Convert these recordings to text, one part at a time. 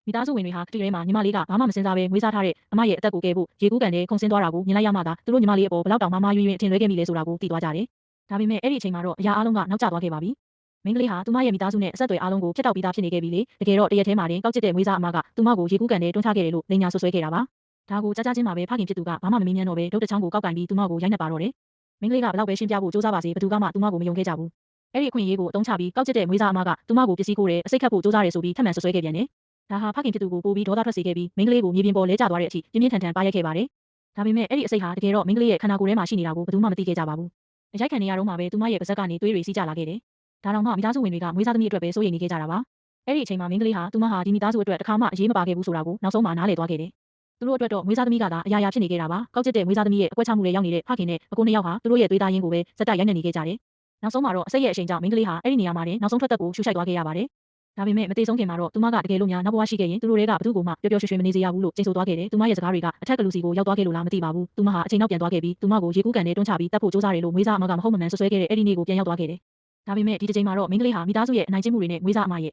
မိသားစုဝင်တွေဟာကတိထဲမှာညီမလေးကဘာမှမစင်စားပဲမွေးစားထားတဲ့အမရဲ့အသက်ကိုကဲဖို့ရေကူးကန်တဲ့ခုံဆင်းသွားတာကိုမြင်လိုက်ရမှသာသူတို့ညီမလေးအပေါ်ဘလောက်တောင်မှားမှားယွင်းယွင်းထင်လွဲခဲ့မိလဲဆိုတာကိုသိသွားကြတယ်။ဒါပေမဲ့အဲ့ဒီအချိန်မှာတော့အရာအလုံးကနောက်ကျသွားခဲ့ပါပြီ။မိန်းကလေးဟာသူမရဲ့မိသားစုနဲ့အဆက်အသွယ်အားလုံးကိုဖျက်တောက်ပြီးသားဖြစ်နေခဲ့ပြီလေ။တကယ်တော့တရက်ထဲမှာတင်ကောက်ကျစ်တဲ့မွေးစားအမကသူမကိုရေကူးကန်တဲ့တွန်းချခဲ့တယ်လို့လိန်ညာဆွဆွဲခဲ့တာပါ။ဒါကိုကြားချင်းမှာပဲဖခင်ဖြစ်သူကဘာမှမမေးမြန်းတော့ပဲဒုတ်တချောင်းကိုကောက်ကင်ပြီးသူမကိုရိုက်နှက်ပါတော့တယ်။မိန်းကလေးကဘလောက်ပဲရှင်းပြဖို့စူးစမ်းပါစေဘသူကမှသူမကိုမယုံခဲ့ကြဘူး။အဲ့ဒီအခွင့်အရေးကိုအသုံးချပြီးကောက်ကျစ်တဲ့မွေးစားအမကသူမကိုပစ္စည်းခိုးတယ်အစိတ်ခတ်ဖို့စူးစမ်းတယ်ဆိုပြီးထပ်မံဆွဆွဲခဲ့ပြန်တယ်။ဒါဟာဖခင်ဖြစ်သူကိုပိုပြီးဒေါသထွက်စေခဲ့ပြီးမိန်းကလေးကိုမြေပြင်ပေါ်လဲကျသွားတဲ့အထိပြင်းပြင်းထန်ထန်ပါရိုက်ခဲ့ပါတယ်။ဒါပေမဲ့အဲ့ဒီအစိတ်ဟာတကယ်တော့မိန်းကလေးရဲ့ခန္ဓာကိုယ်ထဲမှာရှိနေတာကိုဘယ်သူမှမသိခဲ့ကြပါဘူး။အရိုက်ခံနေရတော့မှပဲသူမရဲ့ပါးစပ်ကနေသွေးတွေစီးကျလာခဲ့တယ်။ဒါတောင်မှမိသားစုဝင်တွေကမွေးစားသမီးအတွက်ပဲစိုးရိမ်နေခဲ့ကြတာပါ။အဲ့ဒီအချိန်မှာမိန်းကလေးဟာသူမဟာဒီမိသားစုအတွက်တစ်ခါမှအရေးမပါခဲ့ဘူးဆိုတာကိုနောက်ဆုံးမှနားလည်သွားခဲ့တယ်။သူတို့အတွက်တော့မွေးစားသမီးကသာအရာရာဖြစ်နေခဲ့တာပါ။ကောက်ကျစ်တဲ့မွေးစားသမီးရဲ့အကွက်ချမှုတွေရောက်နေတဲ့ဖခင်နဲ့အကိုနှစ်ယောက်ဟာသူတို့ရဲ့သွေးသားရင်းကိုပဲစက်တိုက်ရိုက်နှက်နေခဲ့ကြတယ်။နောက်ဆုံးမှာတော့အစိတ်ရဲ့အချိန်ကြောင့်မိန်းကလေးဟာအဲ့ဒီနေရာမှာတင်နောက်ဆုံးထွက်သက်ကိုရှူရှိုက်သွားခဲ့ရပါတယ်။ဒါပေမဲ့မသေးဆုံးခင်မှာတော့သူမကတကယ်လို့များနောက်ဘဝရှိခဲ့ရင်သူတို့တွေကဘသူ့ကိုမှပျော်ပျော်ရွှင်ရွှင်မနေစေရဘူးလို့ကြိတ်ဆိုသွားခဲ့တယ်။သူမရဲ့စကားတွေကအထက်ကလူစီကိုရောက်သွားခဲ့လို့လားမသိပါဘူး။သူမဟာအချိန်နောက်ပြန်သွားခဲ့ပြီးသူမကိုရေကူးကန်နဲ့တွန်းချပြီးတပ်ဖို့စူးစမ်းတယ်လို့မွေးစားအမကမဟုတ်မမှန်ဆွဆွဲခဲ့တဲ့အဲ့ဒီနေ့ကိုပြန်ရောက်သွားခဲ့တယ်။ဒါပေမဲ့ဒီတစ်ချိန်မှာတော့မိန်းကလေးဟာမိသားစုရဲ့အနိုင်ကျင့်မှုတွေနဲ့မွေးစားအမရဲ့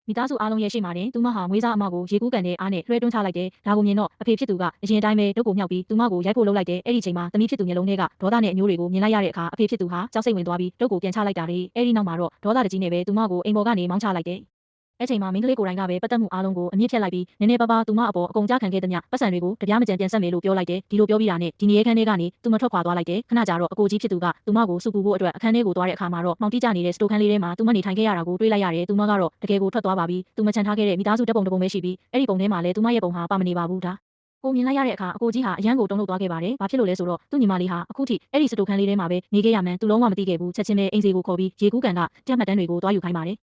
မိသားစုအားလုံးရဲ့ရှေ့မှာတင်သူမဟာမွေးစားအမကိုရေကူးကန်တဲ့အားနဲ့လွှဲတွန်းချလိုက်တယ်။ဒါကိုမြင်တော့အဖေဖြစ်သူကအရင်တိုင်းပဲဒုတ်ကိုမြောက်ပြီးသူမကိုရိုက်ဖို့လုပ်လိုက်တယ်။အဲ့ဒီချိန်မှာသမီးဖြစ်သူမျက်လုံးထဲကဒေါသနဲ့အညိုးတွေကိုမြင်လိုက်ရတဲ့အခါအဖေဖြစ်သူဟာကြောက်စိတ်ဝင်သွားပြီးဒုတ်ကိုပြန်ချလိုက်တာလေ။အဲ့ဒီနောက်မှာတော့ဒေါသတကြီးနဲ့ပဲသူမကိုအိမ်ပေါ်ကနေမောင်းချလိုက်တယ်။အဲ့ချိန်မှာမိန်းကလေးကိုယ်တိုင်ကပဲပတ်သက်မှုအားလုံးကိုအမြင့်ဖြတ်လိုက်ပြီးနည်းနည်းပါးပါးသူမအပေါ်အကုန်ကြခံခဲ့တဲ့မြပတ်စံတွေကိုတပြားမကြံပြန်ဆက်မယ်လို့ပြောလိုက်တယ်။ဒီလိုပြောပြီးတာနဲ့ဒီနေရဲခန်းထဲကနေသူမထွက်ခွာသွားလိုက်တယ်။ခဏကြာတော့အကိုကြီးဖြစ်သူကသူမကိုစုပူဖို့အတွက်အခန်းထဲကိုသွားတဲ့အခါမှာတော့မှောင်တိကျနေတဲ့စတိုခန်းလေးထဲမှာသူမနေထိုင်ခဲ့ရတာကိုတွေးလိုက်ရတယ်။သူမကတော့တကယ်ကိုထွက်သွားပါပြီ။သူမချန်ထားခဲ့တဲ့မိသားစုတပ်ပုံတစ်ပုံပဲရှိပြီးအဲ့ဒီပုံထဲမှာလည်းသူမရဲ့ပုံဟာပါမနေပါဘူးဒါ။ကိုမြင်လိုက်ရတဲ့အခါအကိုကြီးဟာအရန်ကိုတုန်လှုပ်သွားခဲ့ပါတယ်။ဘာဖြစ်လို့လဲဆိုတော့သူ့ညီမလေးဟာအခုထိအဲ့ဒီစတိုခန်းလေးထဲမှာပဲနေခဲ့ရမှန်းသူလုံးဝမသိခဲ့ဘူး။ချက်ချင်းပဲအိမ်စီကိုခေါ်ပြီးရေကူးကန်ကတက်မှတ်တန်းတွေကိုတွားယူခိုင်းပါတယ်